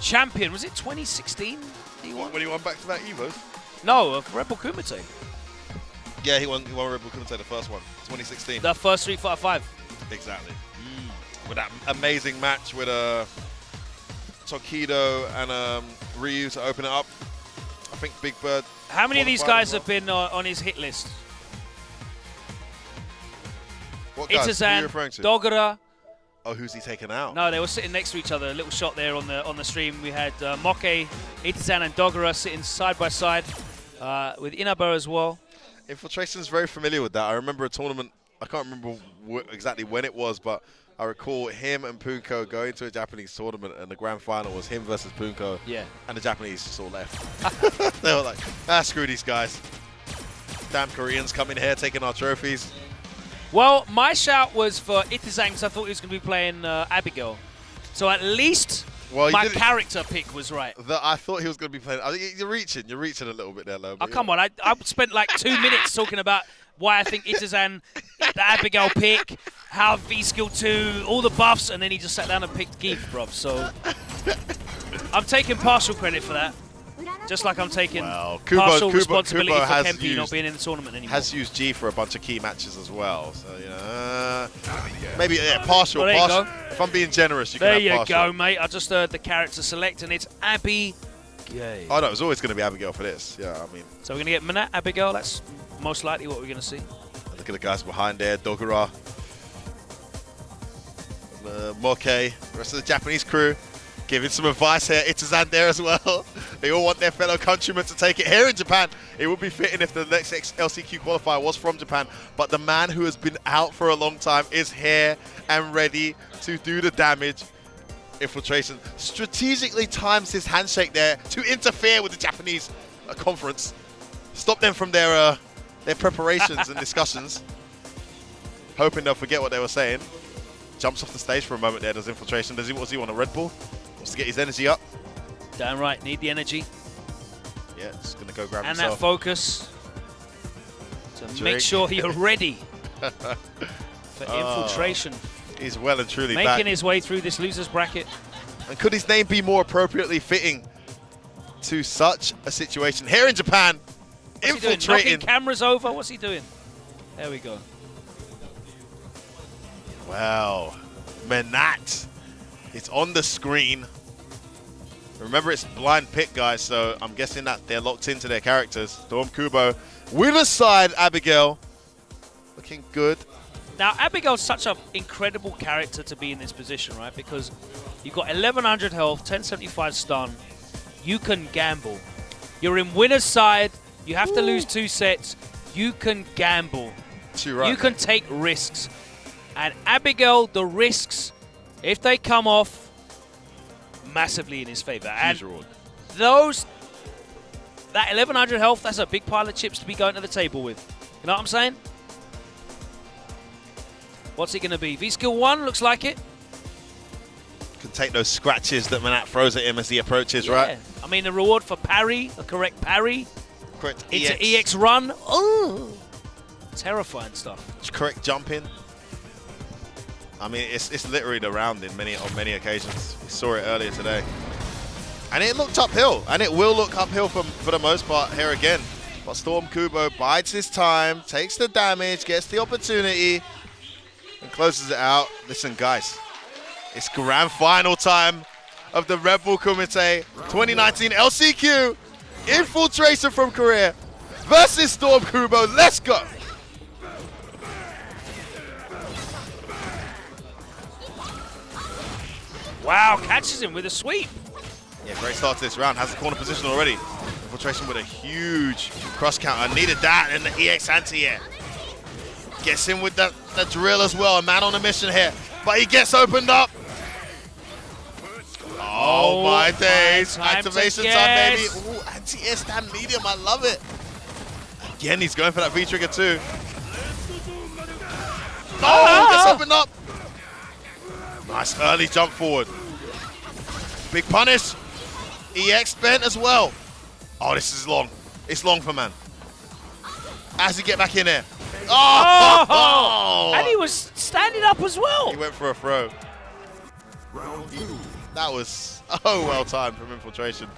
champion. Was it 2016 he won? When he won back-to-back Evos? No, of Rebel Kumite. Yeah, he won Rebel Kumite, the first one, 2016. The first Street Fighter 5. Exactly. With that amazing match with Tokido and Ryu to open it up. I think Big Bird. How many of these guys have been on his hit list? What guys? Who are you Itazan, referring to? Dogura. Oh, who's he taken out? No, they were sitting next to each other. A little shot there on the stream. We had Moke, Itazan, and Dogura sitting side by side with Inaba as well. Infiltration's very familiar with that. I remember a tournament. I can't remember exactly when it was, but I recall him and Punko going to a Japanese tournament, and the grand final was him versus Punko. Yeah. And the Japanese just all left. They were like, screw these guys. Damn Koreans coming here taking our trophies. Well, my shout was for Itazan because I thought he was going to be playing Abigail. So at least my character pick was right. I thought he was going to be playing. I think you're reaching a little bit there, Lo. Oh, come on. I spent like 2 minutes talking about why I think Itazan, the Abigail pick, how V-Skill 2, all the buffs, and then he just sat down and picked Geef, bruv. So I'm taking partial credit for that. Just like I'm taking partial responsibility for Kempi not being in the tournament anymore. Has used G for a bunch of key matches as well. So, you know, maybe partial. Well, there you go. If I'm being generous, you there can have partial. There you go, mate. I just heard the character select, and it's Abigail. Oh, no, it was always going to be Abigail for this. Yeah, I mean. So we're going to get Menat, Abigail. That's most likely what we're going to see. Look at the guys behind there. Dogura. Moke. The rest of the Japanese crew. Giving some advice here. Itazan there as well. They all want their fellow countrymen to take it. Here in Japan, it would be fitting if the next LCQ qualifier was from Japan. But the man who has been out for a long time is here and ready to do the damage. Infiltration strategically times his handshake there to interfere with the Japanese conference. Stop them from their preparations and discussions. Hoping they'll forget what they were saying. Jumps off the stage for a moment there, does Infiltration. What does he want, a Red Bull? Wants to get his energy up. Damn right, need the energy. Yeah, just going to go grab and himself. And that focus to make sure you're ready for Infiltration. He's well and truly making back. His way through this loser's bracket. And could his name be more appropriately fitting to such a situation? Here in Japan, infiltrating. Knocking cameras over? What's he doing? There we go. Wow, Menat. It's on the screen. Remember, it's blind pick, guys, so I'm guessing that they're locked into their characters. Stormkubo with a side, Abigail. Looking good. Now, Abigail's such an incredible character to be in this position, right? Because you've got 1100 health, 1075 stun. You can gamble. You're in winner's side. You have to lose 2 sets. You can gamble. Right. You can take risks. And Abigail, the risks, if they come off, massively in his favor. And that 1100 health, that's a big pile of chips to be going to the table with. You know what I'm saying? What's it going to be? V-Skill 1 looks like it. Can take those scratches that Menat throws at him as he approaches, right? I mean, the reward for parry, the correct parry. Correct into EX run. Oh, terrifying stuff. Correct jumping. I mean, it's literally the round on many occasions. We saw it earlier today. And it looked uphill, and it will look uphill for the most part here again. But Stormkubo bides his time, takes the damage, gets the opportunity, and closes it out. Listen, guys, it's grand final time of the Red Bull Kumite 2019 LCQ. Infiltration from Korea versus Stormkubo. Let's go. Wow, catches him with a sweep. Yeah, great start to this round. Has the corner position already. Infiltration with a huge cross counter. Needed that and the EX anti-air. Gets in with the drill as well. A man on a mission here. But he gets opened up. Oh my days. Activation time, baby. Ooh, anti-air stand medium. I love it. Again, he's going for that V-trigger too. Oh, gets opened up. Nice early jump forward. Big punish. EX bent as well. Oh, this is long. It's long for man. As he get back in there. Oh! And he was standing up as well. He went for a throw. That was Oh, well timed from Infiltration.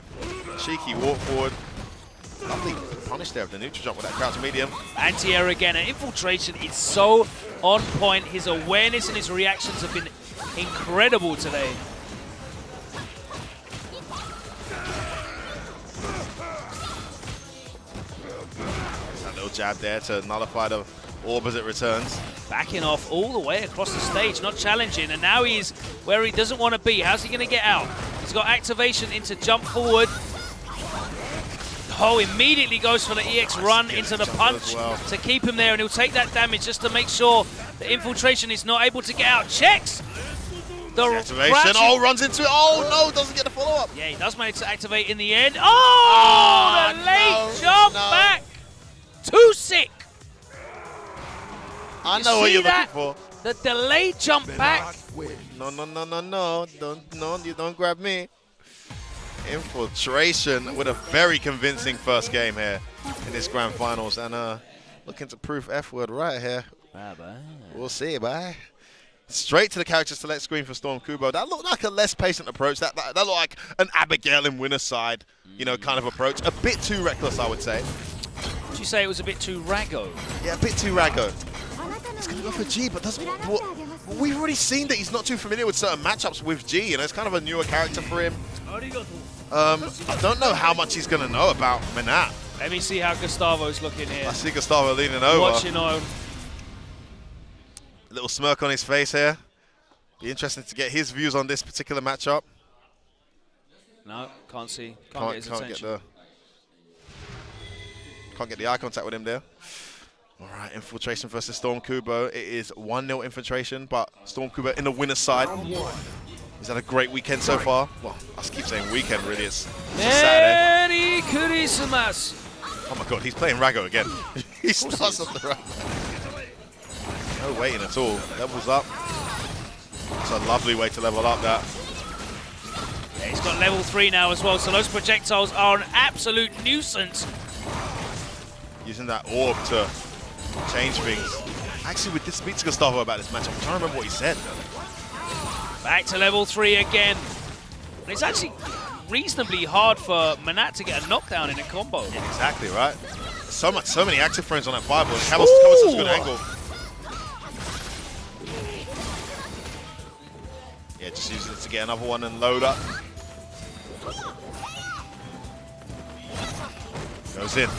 Cheeky walk forward. Lovely punish there of the neutral jump with that crouch medium. Anti-air again, and Infiltration is so on point. His awareness and his reactions have been incredible today. That little jab there to nullify the orb as it returns. Backing off all the way across the stage, not challenging, and now he's where he doesn't want to be. How's he going to get out? He's got activation into jump forward. Oh, immediately goes for the EX run into the punch to keep him there, and he'll take that damage just to make sure the Infiltration is not able to get out. Checks the activation. Oh, runs into it. Oh no, doesn't get the follow-up. Yeah, he does manage to activate in the end. Oh, the late jump back. Too sick. I know what you're looking for. The delayed jump back. No, no, no, no, no. You don't grab me. Infiltration with a very convincing first game here in this grand finals, and looking to prove F word right here. Bye-bye. We'll see, bye. Straight to the character select screen for Stormkubo. That looked like a less patient approach. That looked like an Abigail in winner's side, you know, kind of approach. A bit too reckless, I would say. Would you say it was a bit too raggo? Yeah, a bit too raggo. He's going to go for G, but we've already seen that he's not too familiar with certain matchups with G. You know, it's kind of a newer character for him. I don't know how much he's going to know about Menat. Let me see how Gustavo's looking here. I see Gustavo leaning over. Watching on. A little smirk on his face here. Be interesting to get his views on this particular matchup. No, can't see. Can't get his attention. Can't get the eye contact with him there. All right, Infiltration versus Stormkubo. It is 1-0 Infiltration, but Stormkubo in the winner's side. He's had a great weekend so far. Well, I keep saying weekend, really. It's Saturday. Oh my god, he's playing Rago again. He starts on the right. No waiting at all. Levels up. It's a lovely way to level up that. Yeah, he's got level 3 now as well, so those projectiles are an absolute nuisance. Using that orb to change things. Actually, with this, speak to Gustavo about this matchup. I'm trying to remember what he said. Back to level 3 again. And it's actually reasonably hard for Menat to get a knockdown in a combo. Yeah, exactly, right? So many active frames on that fireball. It covers such a good angle. Yeah, just using it to get another one and load up. Goes in.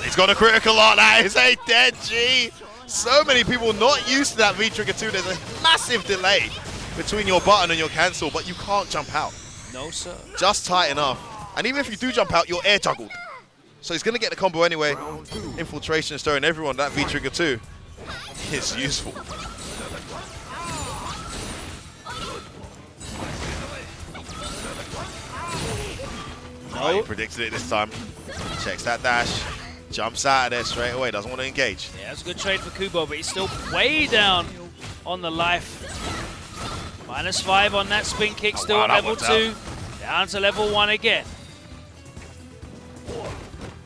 He's got a critical art. That is a dead G. So many people not used to that V-Trigger 2. There's a massive delay between your button and your cancel, but you can't jump out. No, sir. Just tight enough. And even if you do jump out, you're air juggled. So he's going to get the combo anyway. Infiltration is throwing everyone that V-Trigger 2 is useful. Oh, he predicted it this time. Checks that dash. Jumps out of there straight away. Doesn't want to engage. Yeah, that's a good trade for Kubo, but he's still way down on the life. -5 on that spin kick, still at level 2. Down to level 1 again.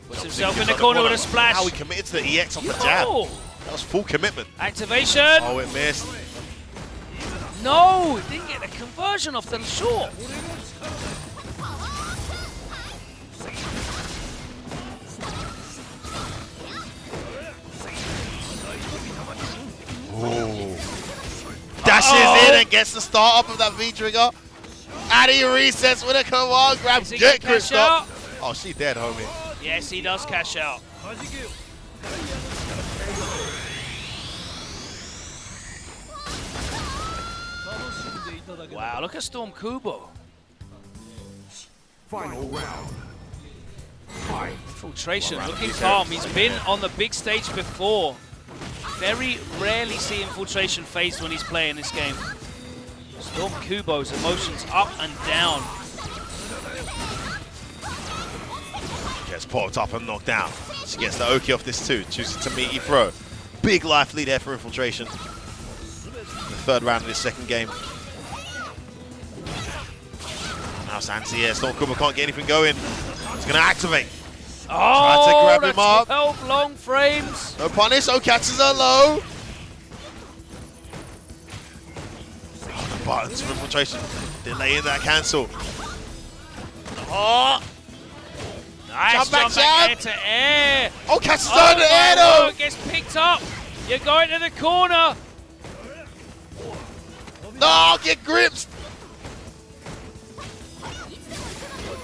Puts himself in the corner with a splash. How he committed to the EX off the jab. That was full commitment. Activation. Oh, it missed. No, didn't get the conversion off the short. Ooh. Dashes in and gets the start up of that V-Trigger. And he resets with a command grab. Get Chris up. Oh, she dead, homie. Yes, he does cash out. Wow, look at Stormkubo. Final round. Infiltration, looking calm. He's been on the big stage before. Very rarely see Infiltration phased when he's playing this game. Stormkubo's emotions up and down. Gets popped up and knocked down. She gets the Oki off this too. Chooses to meaty throw. Big life lead there for Infiltration. The third round of this second game. Now Santi here. Stormkubo can't get anything going. He's going to activate. Oh, try to grab him up. 12 long frames. No punish. Oh, catches her low. buttons for Infiltration. Delaying that cancel. Oh! Nice jump back air to air. Oh, catches on the air though! Gets picked up. You're going to the corner. No, get gripped!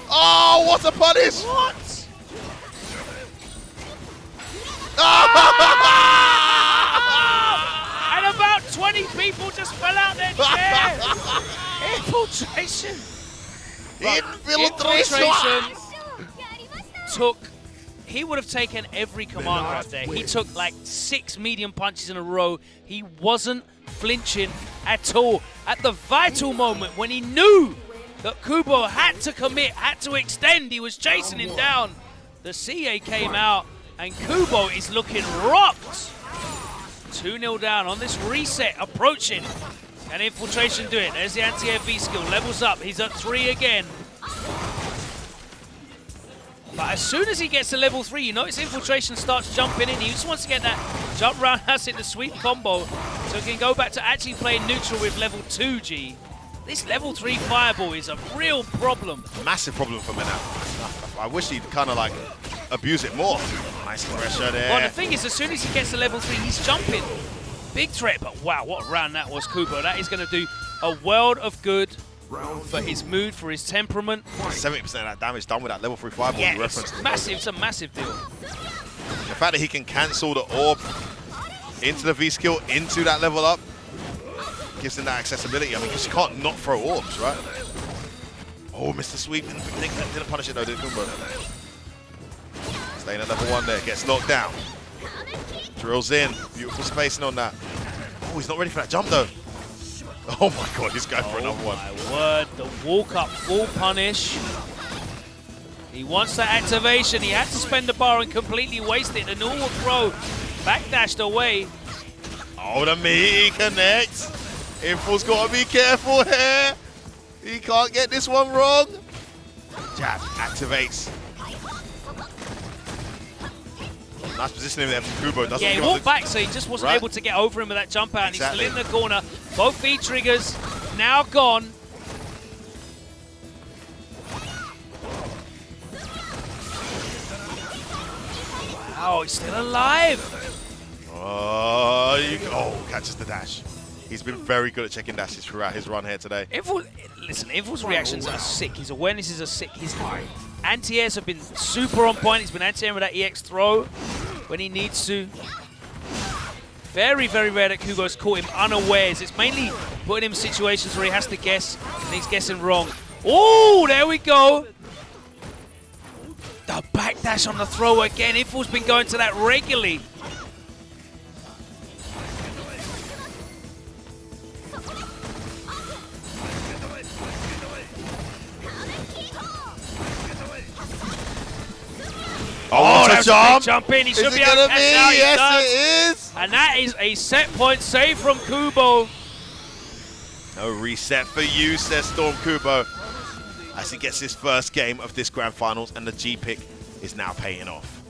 Oh, what a punish! What? And about 20 people just fell out their chair. Infiltration. Infiltration took, he would have taken every command grab there. He took like 6 medium punches in a row. He wasn't flinching at all. At the vital moment when he knew that Kubo had to commit, had to extend, he was chasing him down. The CA came out and Kubo is looking rocked. 2-0 down on this reset, approaching. Can Infiltration do it? There's the anti-air V skill, levels up. He's at 3 again. But as soon as he gets to level 3, you notice Infiltration starts jumping in. He just wants to get that jump round, has it, the sweep combo, so he can go back to actually playing neutral with level 2 G. This level 3 fireball is a real problem. Massive problem for Menat. I wish he'd kind of like abuse it more. Nice pressure there. Well, the thing is, as soon as he gets to level 3, he's jumping. Big threat, but wow, what a round that was, Kubo. That is going to do a world of good for his mood, for his temperament. 70% of that damage done with that level 3 fireball. Yeah, you referenced. it's massive. It's a massive deal. The fact that he can cancel the orb into the V skill, into that level up, gives him that accessibility. I mean, because you can't not throw orbs, right? Oh, Mr. Sweep didn't punish it though, did Kumbo? Staying at level 1 there, gets knocked down. Drills in, beautiful spacing on that. Oh, he's not ready for that jump though. Oh my god, he's going for another one. Oh my word, the walk up full punish. He wants that activation. He had to spend the bar and completely waste it. The normal throw backdashed away. Oh, the meaty connects. Infil's got to be careful here. He can't get this one wrong. Jab activates. Nice positioning there from Kubo. Yeah, he walked back, so he just wasn't able to get over him with that jump out. Exactly. He's still in the corner. Both V triggers now gone. Wow, he's still alive. Oh, catches the dash. He's been very good at checking dashes throughout his run here today. Listen, Infil's reactions are sick. His awarenesses are sick. His anti-airs have been super on point. He's been anti-airing with that EX throw when he needs to. Very, very rare that Kubo's caught him unawares. It's mainly putting him in situations where he has to guess, and he's guessing wrong. Oh, there we go. The backdash on the throw again. Infil's been going to that regularly. Oh, that's a jump! Jump in. He should be able able to catch out. Yes, it is. And that is a set point save from Kubo. No reset for you, says Stormkubo, as he gets his first game of this grand finals, and the G pick is now paying off.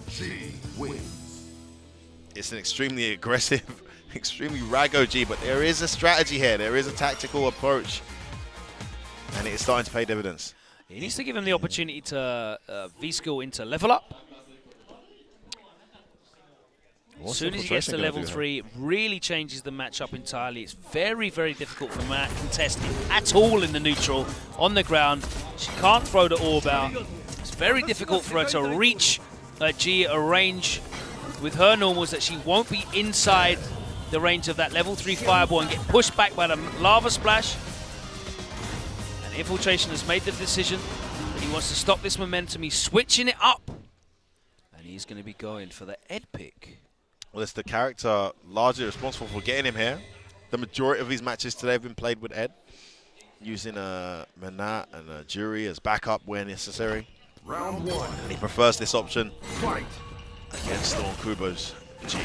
It's an extremely aggressive, extremely raggo G, but there is a strategy here. There is a tactical approach, and it is starting to pay dividends. He needs to give him the opportunity to V-skill into level up. As soon as he gets to level 3, it really changes the matchup entirely. It's very, very difficult for Menat to contest him at all in the neutral, on the ground. She can't throw the orb out. It's very difficult for her to reach G at a range with her normals that she won't be inside the range of that level 3 fireball and get pushed back by the lava splash. And Infiltration has made the decision. He wants to stop this momentum. He's switching it up. And he's going to be going for the Ed pick. Well, it's the character largely responsible for getting him here. The majority of these matches today have been played with Ed, using Menat and Juri as backup where necessary. Round 1. And he prefers this option Fight. against Stormkubo's G.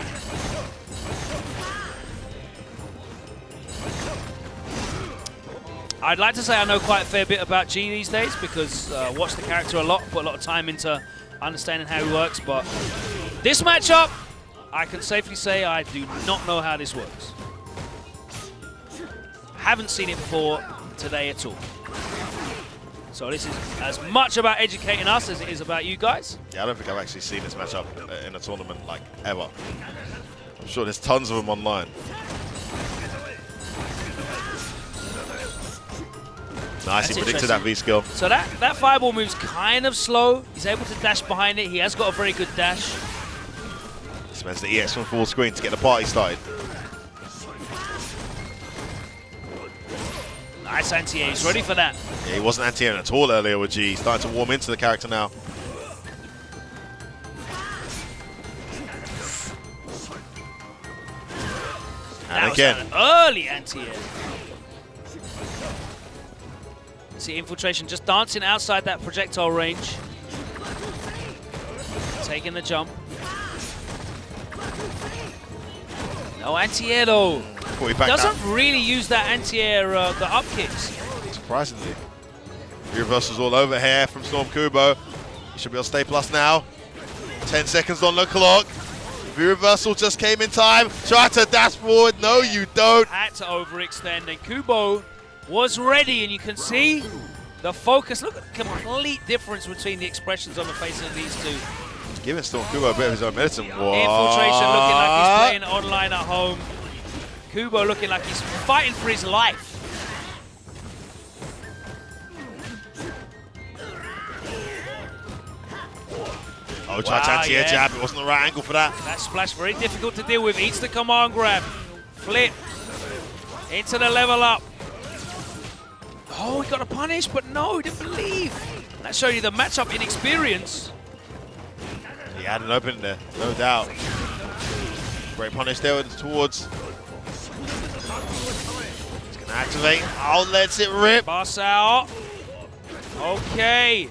I'd like to say I know quite a fair bit about G these days because I watch the character a lot, put a lot of time into understanding how he works, but this matchup, I can safely say I do not know how this works. Haven't seen it before today at all. So this is as much about educating us as it is about you guys. Yeah, I don't think I've actually seen this matchup in a tournament, like, ever. I'm sure there's tons of them online. Nice, he predicted that V-skill. So that fireball move's kind of slow. He's able to dash behind it. He has got a very good dash. Spends the EX from full screen to get the party started. Nice anti-air. He's ready for that. Yeah, he wasn't anti-airing at all earlier with G. He's starting to warm into the character now. And again, an early anti-air. See Infiltration just dancing outside that projectile range. Taking the jump. No anti-air though. Doesn't really use that anti-air, the up kicks. Surprisingly. Reversals all over here from Stormkubo. He should be able to stay plus now. 10 seconds on the clock. V-reversal just came in time. Try to dash forward. No, you don't. Had to overextend, and Kubo was ready, and you can see the focus. Look at the complete difference between the expressions on the faces of these two. Giving Stormkubo a bit of his own medicine. Infiltration looking like he's playing online at home. Kubo looking like he's fighting for his life. Oh, tried to anti-air jab. It wasn't the right angle for that. That splash very difficult to deal with. Eats the command grab. Flip. Into the level up. Oh, he got a punish, but no, he didn't believe. That showed you the matchup inexperience. He had an opening there, no doubt. Great punish there towards. He's going to activate. Oh, lets it rip. Pass out. Okay.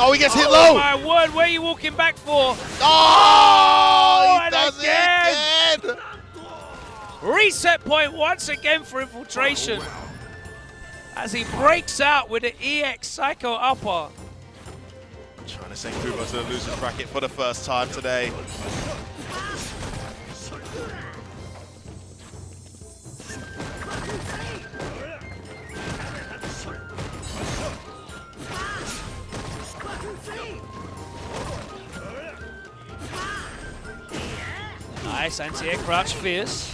Oh, he gets hit low. Oh my word, where are you walking back for? Oh, he does it again. Reset point once again for Infiltration. As he breaks out with the EX Psycho upper. Trying to send Kubo to the loser's bracket for the first time today. Nice anti-air crouch fierce.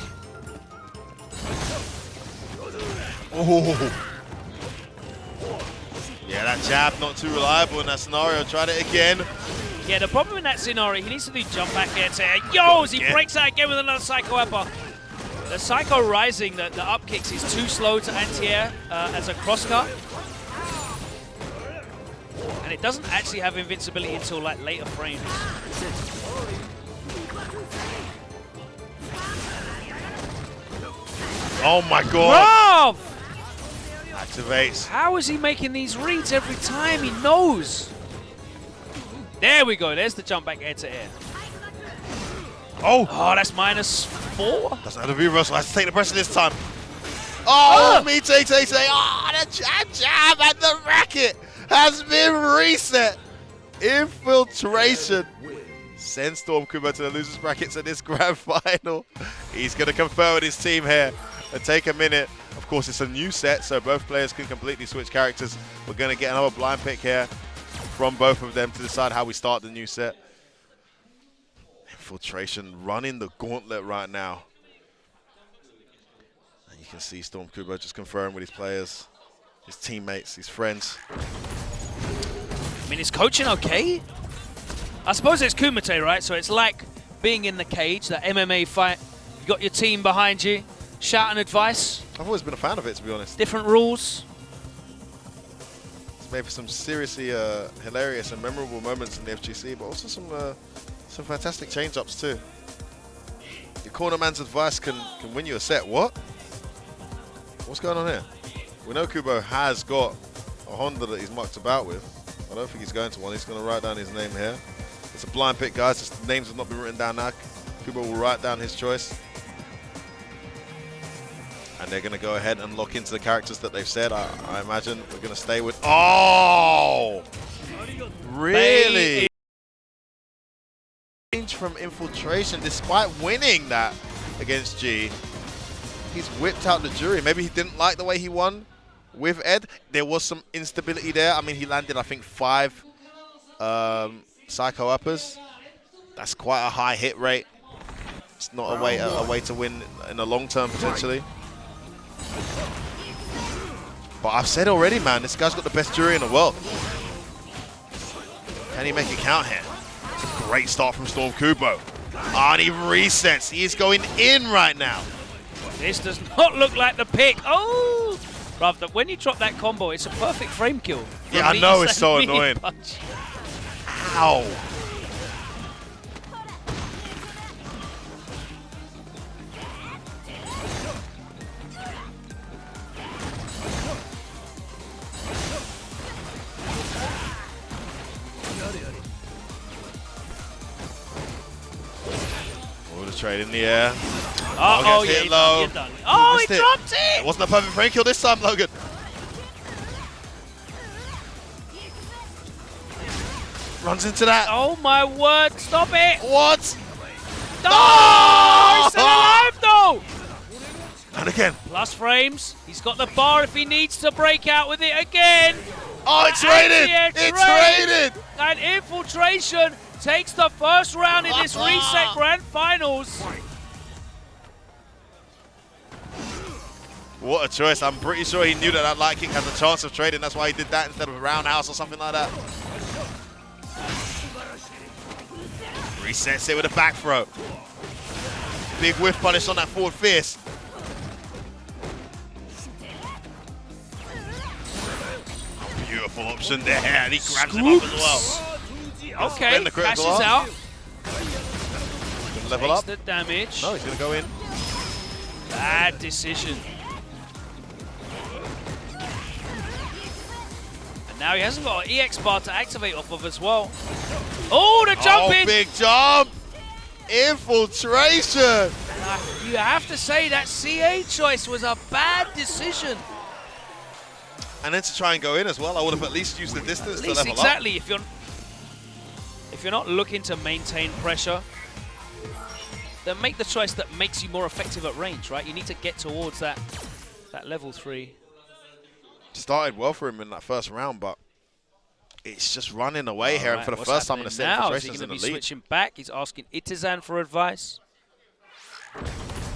Oh. Yeah, that jab not too reliable in that scenario. Tried it again. Yeah, the problem in that scenario, he needs to do jump back air to air. Yo, as he breaks out again with another Psycho upper. The Psycho rising, the up kicks, is too slow to anti-air as a crosscut. And it doesn't actually have invincibility until like later frames. Oh my god. Bruv! Activates. How is he making these reads every time? He knows. There we go. There's the jump back air to air. Oh, that's -4. Doesn't have the V-reversal. Has to take the pressure this time. Oh, me take. Oh, the jab and the racket has been reset. Infiltration sends Stormkubo to the losers brackets at this grand final. He's going to confer with his team here and take a minute. Of course, it's a new set, so both players can completely switch characters. We're going to get another blind pick here from both of them to decide how we start the new set. Infiltration running the gauntlet right now. And you can see Stormkubo just conferring with his players, his teammates, his friends. I mean, is coaching okay? I suppose it's Kumite, right? So it's like being in the cage, that MMA fight. You got your team behind you, shouting advice. I've always been a fan of it, to be honest. Different rules. It's made for some seriously hilarious and memorable moments in the FGC, but also some fantastic change-ups too. Your corner man's advice can win you a set. What? What's going on here? We know Kubo has got a Honda that he's mucked about with. I don't think he's going to one. He's going to write down his name here. It's a blind pick, guys. His names have not been written down now. Kubo will write down his choice. And they're going to go ahead and lock into the characters that they've said. I imagine we're going to stay with... Oh! Really? Change from Infiltration, despite winning that against G. he's whipped out the Juri. Maybe he didn't like the way he won with Ed. There was some instability there. I mean, he landed, I think, 5 Psycho Uppers. That's quite a high hit rate. It's not a way to win in the long term, potentially. But I've said already, man, this guy's got the best Juri in the world. Can he make it count here? It's a great start from Stormkubo. And he resets. He is going in right now. This does not look like the pick. Oh! Bruv, when you drop that combo, it's a perfect frame kill. Yeah, I know, it's so annoying. Punch. Ow. Trade in the air. Oh, yeah, hit low. You're done. Oh, he dropped it! It wasn't a perfect frame kill this time, Logan. Runs into that. Oh my word, stop it! What? No! He's still alive though! And again. Plus frames. He's got the bar if he needs to break out with it again. Oh, it's rated! It's rated! And Infiltration takes the first round in this reset grand finals. What a choice. I'm pretty sure he knew that that light kick has a chance of trading. That's why he did that instead of a roundhouse or something like that. Resets it with a back throw. Big whiff punish on that forward fierce. Beautiful option there, and he grabs him up as well. Okay, cashes out. Level Takes up. the damage. No, he's going to go in. Bad decision. And now he hasn't got an EX bar to activate off of as well. Oh, the jump in! Big jump! Infiltration! You have to say that CA choice was a bad decision. And then to try and go in as well, I would have at least used the distance to level exactly. up. If you're not looking to maintain pressure, then make the choice that makes you more effective at range, right? You need to get towards that level 3. Started well for him in that first round, but it's just running away here. And for the first time in the set, Infiltration's in the lead. Switching back. He's asking Itazan for advice.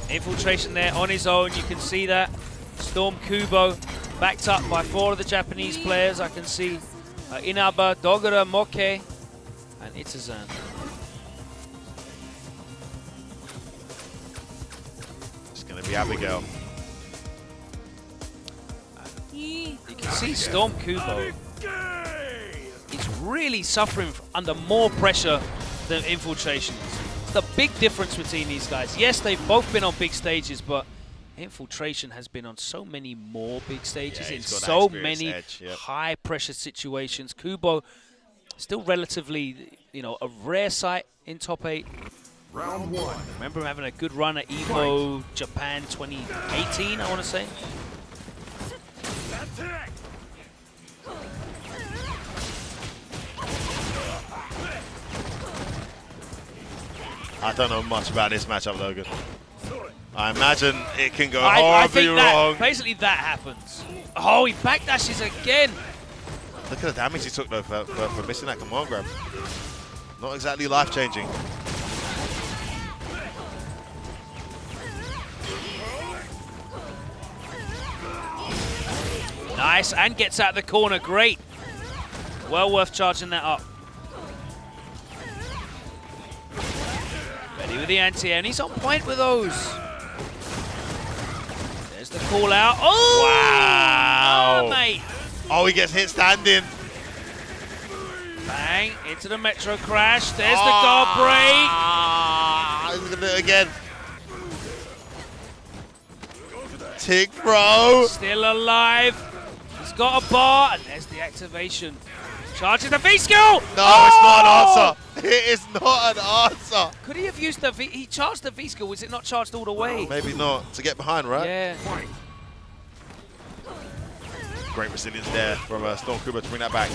Infiltration there on his own. You can see that. Stormkubo backed up by 4 of the Japanese players. I can see Inaba, Dogura, Moke, and Itazan. It's going to be Abigail. You can see Stormkubo is really suffering under more pressure than Infiltration is. It's the big difference between these guys. Yes, they've both been on big stages, but Infiltration has been on so many more big stages in so many high-pressure situations. Kubo still relatively, a rare sight in top 8. Round 1. Remember him having a good run at EVO Japan 2018, I want to say. I don't know much about this matchup, Logan. I imagine it can go horribly wrong. Basically, that happens. Oh, he backdashes again. Look at the damage he took, though, for missing that command grab. Not exactly life-changing. Nice, and gets out the corner. Great. Well worth charging that up. Ready with the anti-air, and he's on point with those. There's the call out. Oh! Wow! Oh, mate. Oh, he gets hit standing. Bang, into the Metro crash. There's the guard break. He's going to do it again. Tick throw. Still alive. He's got a bar, and there's the activation. Charging the V-skill! No, it's not an answer. It is not an answer. Could he have used the V? He charged the V-skill. Was it not charged all the way? Maybe not. To get behind, right? Yeah. Great resilience there from Stormkubo to bring that back.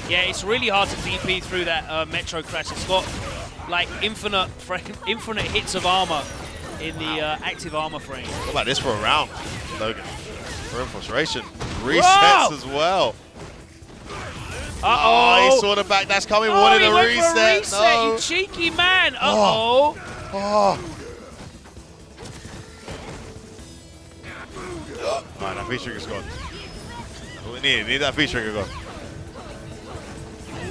Yeah, it's really hard to DP through that Metro crash. It's got like infinite hits of armor. in the active armor frame. What about this for a round, Logan? For Infiltration. Resets as well. Uh-oh. He saw the backdash coming, wanted a reset. No. You cheeky man. Uh-oh. Oh. Alright, that V-trigger's gone. That's what we need that V-trigger gone.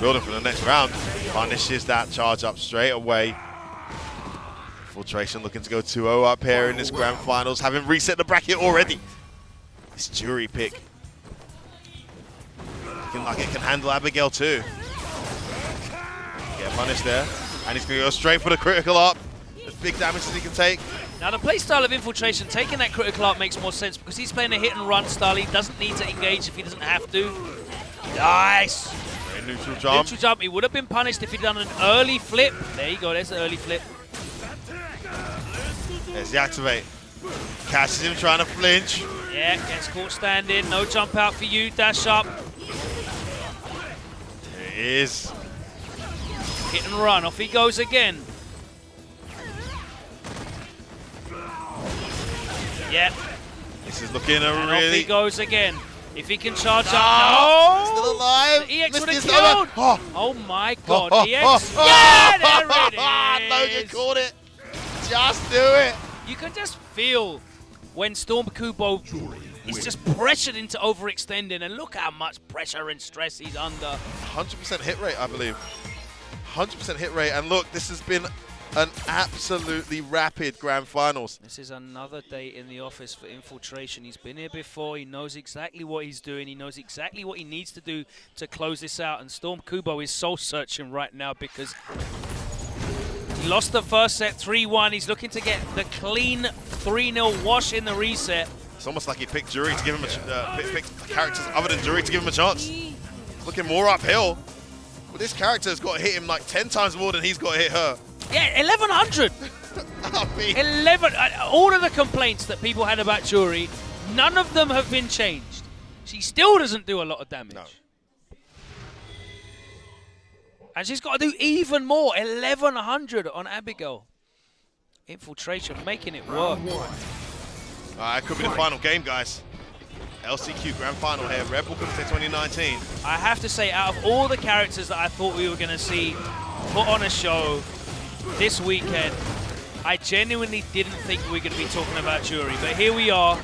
Building for the next round. Punishes that charge up straight away. Infiltration looking to go 2-0 up here in this grand finals, having reset the bracket already. This Juri pick. Looking like it can handle Abigail too. Get punished there. And he's going to go straight for the critical up. As big damage as he can take. Now the playstyle of Infiltration, taking that critical up makes more sense because he's playing a hit and run style. He doesn't need to engage if he doesn't have to. Nice. Very neutral jump. Neutral jump. He would have been punished if he'd done an early flip. There you go, there's an early flip. There's the activate. Catches him trying to flinch. Yeah, gets caught standing. No jump out for you. Dash up. There it is. Hit and run. Off he goes again. Yeah. This is looking a And really... off he goes again. If he can charge up. No! No! Still alive. The EX Missed would have his killed. other- Oh my god. EX. Yeah, there it is. Logan caught it. Just do it. You can just feel when Stormkubo is just pressured into overextending, and look how much pressure and stress he's under. 100% hit rate, I believe. 100% hit rate. And look, this has been an absolutely rapid grand finals. This is another day in the office for Infiltration. He's been here before. He knows exactly what he's doing. He knows exactly what he needs to do to close this out. And Stormkubo is soul-searching right now because he lost the first set 3-1. He's looking to get the clean 3-0 wash in the reset. It's almost like he picked Juri to give him picked characters other than Juri to give him a chance. Looking more uphill. But this character has got to hit him like 10 times more than he's got to hit her. Yeah, 1100. I mean, 11. All of the complaints that people had about Juri, none of them have been changed. She still doesn't do a lot of damage. No. And she's got to do even more. 1100 on Abigail. Infiltration making it work. It could be the final game, guys. LCQ Grand Final here, Red Bull Kumite 2019. I have to say, out of all the characters that I thought we were going to see put on a show this weekend, I genuinely didn't think we were going to be talking about Juri. But here we are.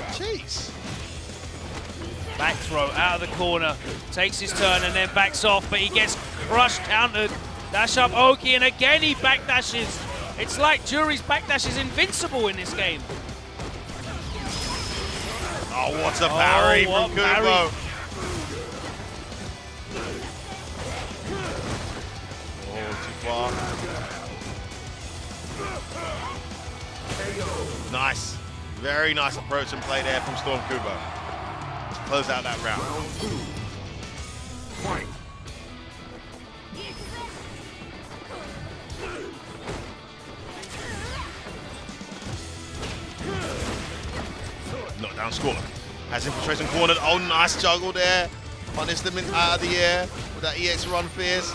Jeez. Back throw out of the corner, takes his turn and then backs off, but he gets crushed, countered. Dash up Oki, and again he backdashes. It's like Juri's backdash is invincible in this game. Oh, what a parry from Kubo. Oh, too far. Nice. Very nice approach and play there from Stormkubo. Let's close out that round. Knockdown score. Has Infiltration cornered. Oh, nice juggle there. Punish them out of the air with that EX run fierce.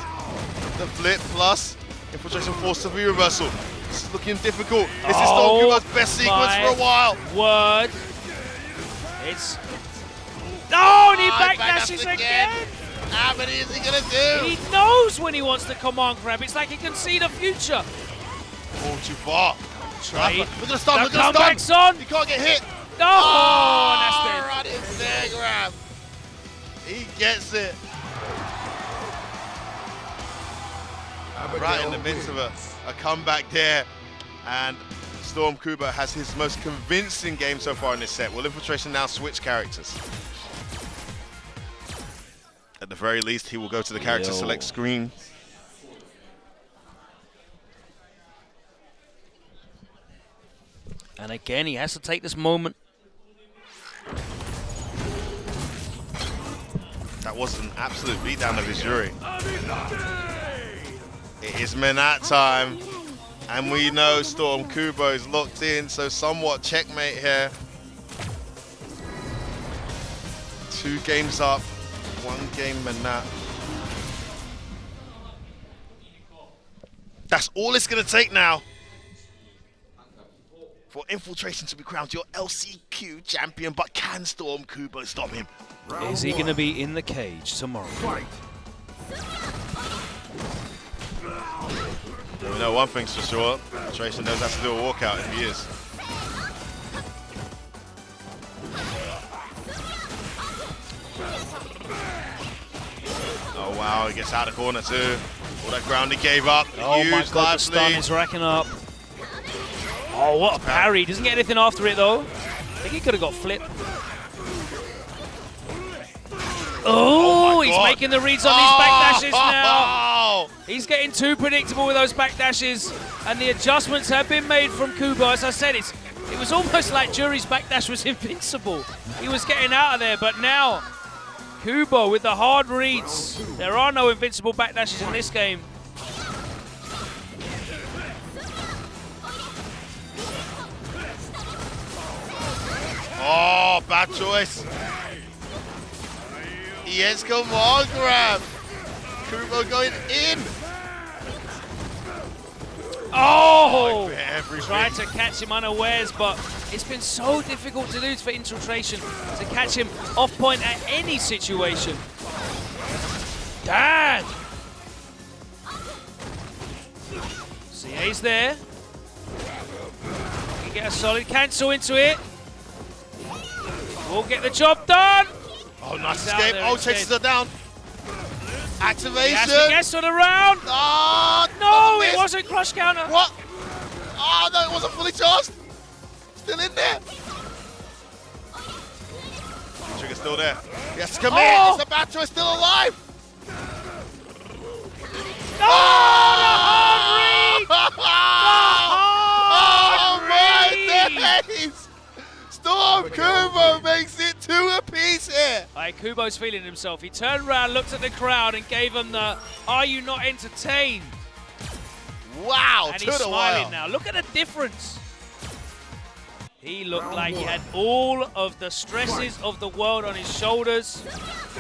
The flip plus Infiltration forced to be reversal. This is looking difficult. This is Stormkubo's best sequence for a while. Word. It's... No, and he backdashes again. How many is he going to do? He knows when he wants to command grab. It's like he can see the future. Oh, too far. Trade. Look at the stun, look The at the comeback's stun. on. He can't get hit. No, Oh, and that's dead. right in there, grab. He gets it. Right in the midst of a comeback there. And Stormkubo has his most convincing game so far in this set. Will Infiltration now switch characters? At the very least, he will go to the character select screen. And again, he has to take this moment. That was an absolute beatdown of his Juri. It is Menat time. And we know Stormkubo is locked in, so somewhat checkmate here. 2 games up, 1 game Menat. That's all it's going to take now. for Infiltration to be crowned your LCQ champion, but can Stormkubo stop him? Is he going to be in the cage tomorrow? We know one thing's for sure, Infiltration knows how to do a walkout if he is. Oh wow, he gets out of the corner too. All that ground he gave up. Oh Huge my god, the stun is racking up. Oh, what a parry. Doesn't get anything after it though. I think he could have got flipped. Oh, he's making the reads on these backdashes now. He's getting too predictable with those backdashes, and the adjustments have been made from Kubo. As I said, it was almost like Juri's backdash was invincible. He was getting out of there, but now Kubo with the hard reads. There are no invincible backdashes in this game. Oh, bad choice. Yes, come on, grab. Kubo going in. Oh! Tried to catch him unawares, but it's been so difficult to do for Infiltration to catch him off point at any situation. Dad! CA's there. He can get a solid cancel into it. We'll get the job done. Oh, nice escape. Oh, chases her down. Activation. He has to guess on the round. Oh, no, it wasn't crush counter. What? Oh, no, it wasn't fully charged. Still in there. Trigger's still there. He has to commit. Oh. It's a bad choice, still alive. No, the hard read. The hard read. Days. Stormkubo makes it 2 apiece here. Right, Kubo's feeling himself. He turned around, looked at the crowd, and gave them the "Are you not entertained?" Wow, and he's smiling now. Look at the difference. He looked like he had all of the stresses of the world on his shoulders.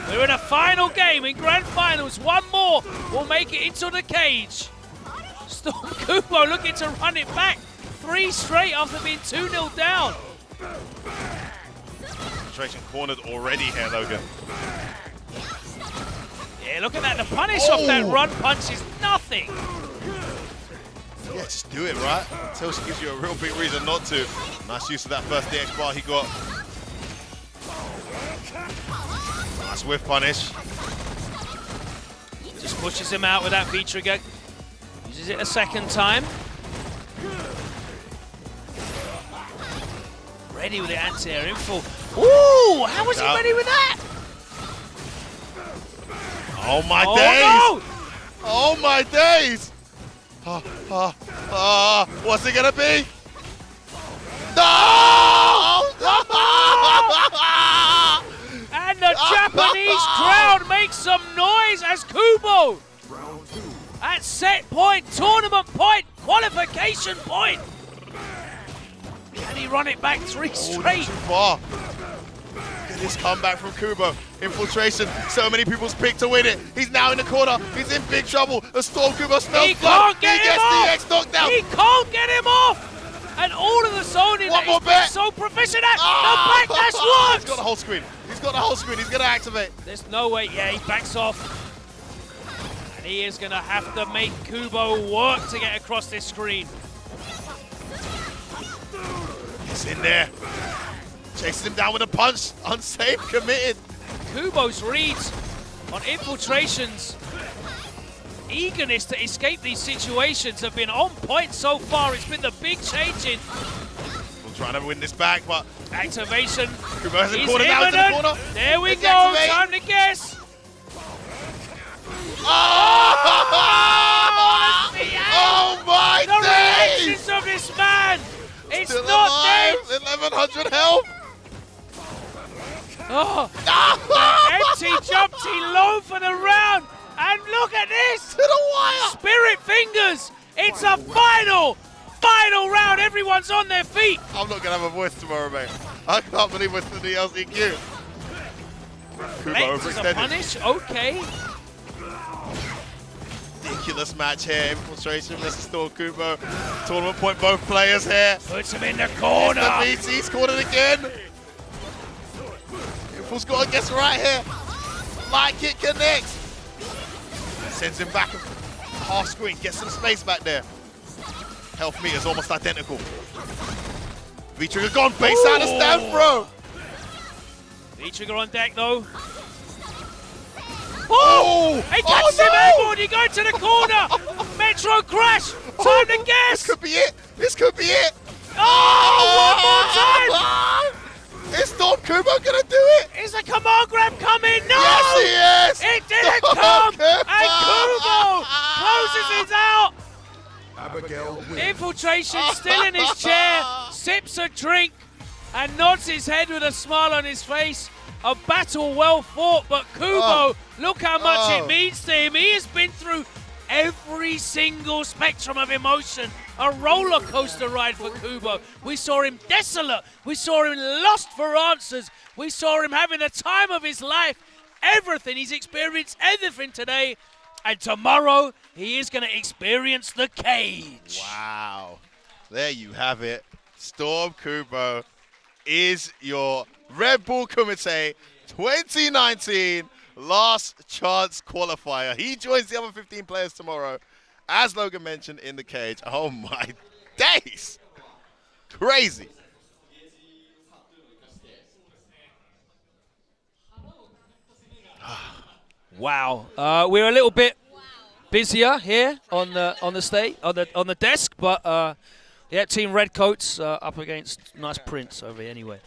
We're in a final game in Grand Finals. One more will make it into the cage. Stormkubo looking to run it back. 3 straight after being 2-0 down. Infiltration cornered already here, Logan. Yeah, look at that. The punish off that run punch is nothing. Yeah, just do it, right? Until she gives you a real big reason not to. Nice use of that first DX bar he got. Nice whiff punish. Just pushes him out with that V-trigger. Uses it a second time. Ready with the anti-air info. Ooh, how was he ready with that? Oh my days! No! Oh my days! What's it gonna be? No! And the Japanese crowd makes some noise as Kubo at set point, tournament point, qualification point. Can he run it back 3 straight? Too far. Look at this comeback from Kubo. Infiltration. So many people's pick to win it. He's now in the corner. He's in big trouble. The Stormkubo smells He blood. can't get He him gets off. DX knocked down. He can't get him off. And all of the zoning One that more he's been bet. so proficient at. The backdash works. He's got the whole screen. He's got the whole screen. He's going to activate. There's no way. Yeah, he backs off. And he is going to have to make Kubo work to get across this screen. He's in there. Chases him down with a punch. Unsafe, committed. Kubo's reads on Infiltration's eagerness to escape these situations have been on point so far. It's been the big changing. We'll try to win this back, but Activation Kubo has is him cornered down to the imminent. corner. There we Let's go. activate. Time to guess. Oh my The days! reactions of this man. It's Still not alive. dead. 1100 health. Oh, empty jumpy low for the round. And look at this. To the wire. Spirit fingers. It's a final round. Everyone's on their feet. I'm not going to have a voice tomorrow, mate. I can't believe we're still the LCQ. Kubo Length is a overextended. punish. Okay. DQ ridiculous match here. Infiltration versus Stormkubo. Tournament point both players here. Puts him in the corner. It's the VT scored it again. Infil's got to guess right here. Light kick connects. Sends him back half screen. Gets some space back there. Health meter's almost identical. V-Trigger gone. Base out of stand throw. V-Trigger on deck though. Oh! He catches him airborne, he goes to the corner! Metro crash! Time to guess! This could be it! This could be it! Oh! One more time! Is Stormkubo gonna do it? Is a command grab coming? No! Yes, he is! It didn't come! And Kubo closes it out! Abigail wins. Infiltration still in his chair, sips a drink, and nods his head with a smile on his face. A battle well fought, but Kubo, look how much it means to him. He has been through every single spectrum of emotion. A roller coaster ride for Kubo. We saw him desolate. We saw him lost for answers. We saw him having the time of his life. Everything. He's experienced everything today. And tomorrow, he is going to experience the cage. Wow. There you have it. Stormkubo is your Red Bull Kumite 2019 last chance qualifier. He joins the other 15 players tomorrow, as Logan mentioned, in the cage. Oh my days. Crazy. Wow. We're a little bit busier here on the stage, on the desk, but yeah, Team Redcoats up against Nice Prince over here anyway.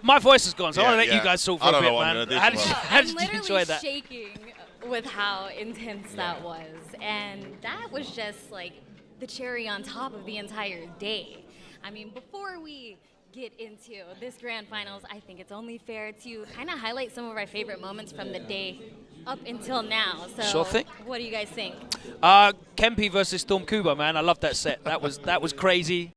My voice is gone, so I want to let you guys talk for a bit, man. How did you enjoy that? I'm literally shaking with how intense that was, and that was just like the cherry on top of the entire day. I mean, before we get into this grand finals, I think it's only fair to kind of highlight some of our favorite moments from the day up until now. So, sure thing. What do you guys think? Kempi versus Stormkubo, man. I love that set. That was crazy.